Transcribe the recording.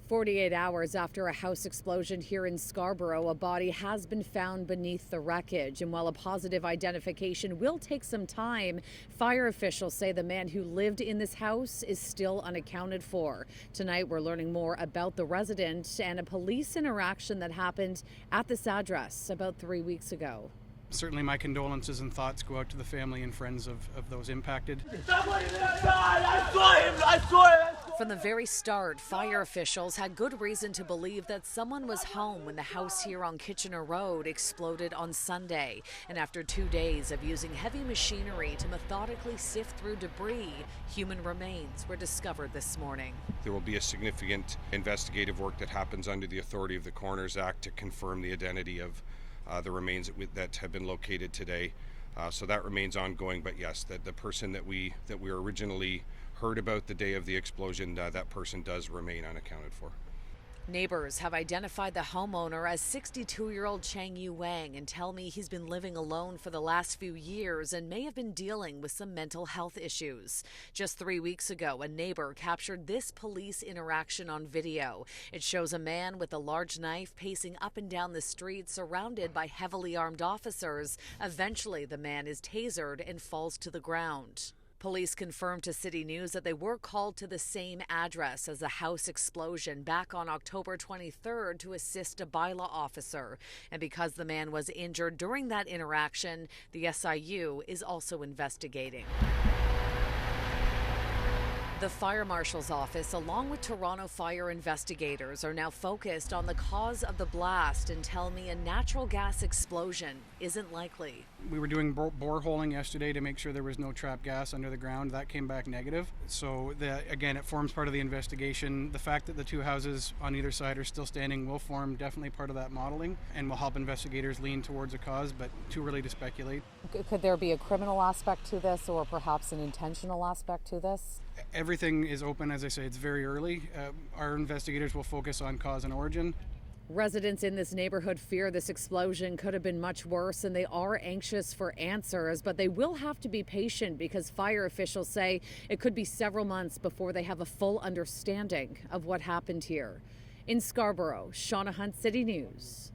48 hours after a house explosion here in Scarborough, a body has been found beneath the wreckage. And while a positive identification will take some time, fire officials say the man who lived in this house is still unaccounted for. Tonight, we're learning more about the resident and a police interaction that happened at this address about 3 weeks ago. Certainly my condolences and thoughts go out to the family and friends of those impacted. From the very start, fire officials had good reason to believe that someone was home when the house here on Kitchener Road exploded on Sunday. And after 2 days of using heavy machinery to methodically sift through debris, human remains were discovered this morning. There will be a significant investigative work that happens under the authority of the Coroner's Act to confirm the identity of the remains that have been located today. So that remains ongoing, but yes, the person that we originally heard about the day of the explosion, that person does remain unaccounted for. Neighbors have identified the homeowner as 62-year-old Chang Yu Wang and tell me he's been living alone for the last few years and may have been dealing with some mental health issues. Just 3 weeks ago, a neighbor captured this police interaction on video. It shows a man with a large knife pacing up and down the street surrounded by heavily armed officers. Eventually, the man is tasered and falls to the ground. Police confirmed to CityNews that they were called to the same address as the house explosion back on October 23rd to assist a bylaw officer. And because the man was injured during that interaction, the SIU is also investigating. The Fire Marshal's office, along with Toronto fire investigators, are now focused on the cause of the blast and tell me a natural gas explosion isn't likely. We were doing boreholing yesterday to make sure there was no trapped gas under the ground. That came back negative. So again, it forms part of the investigation. The fact that the two houses on either side are still standing will form definitely part of that modeling and will help investigators lean towards a cause, but too early to speculate. Could there be a criminal aspect to this or perhaps an intentional aspect to this? Everything is open. As I say, it's very early. Our investigators will focus on cause and origin. Residents in this neighborhood fear this explosion could have been much worse, and they are anxious for answers, but they will have to be patient because fire officials say it could be several months before they have a full understanding of what happened here. In Scarborough, Shauna Hunt, City News.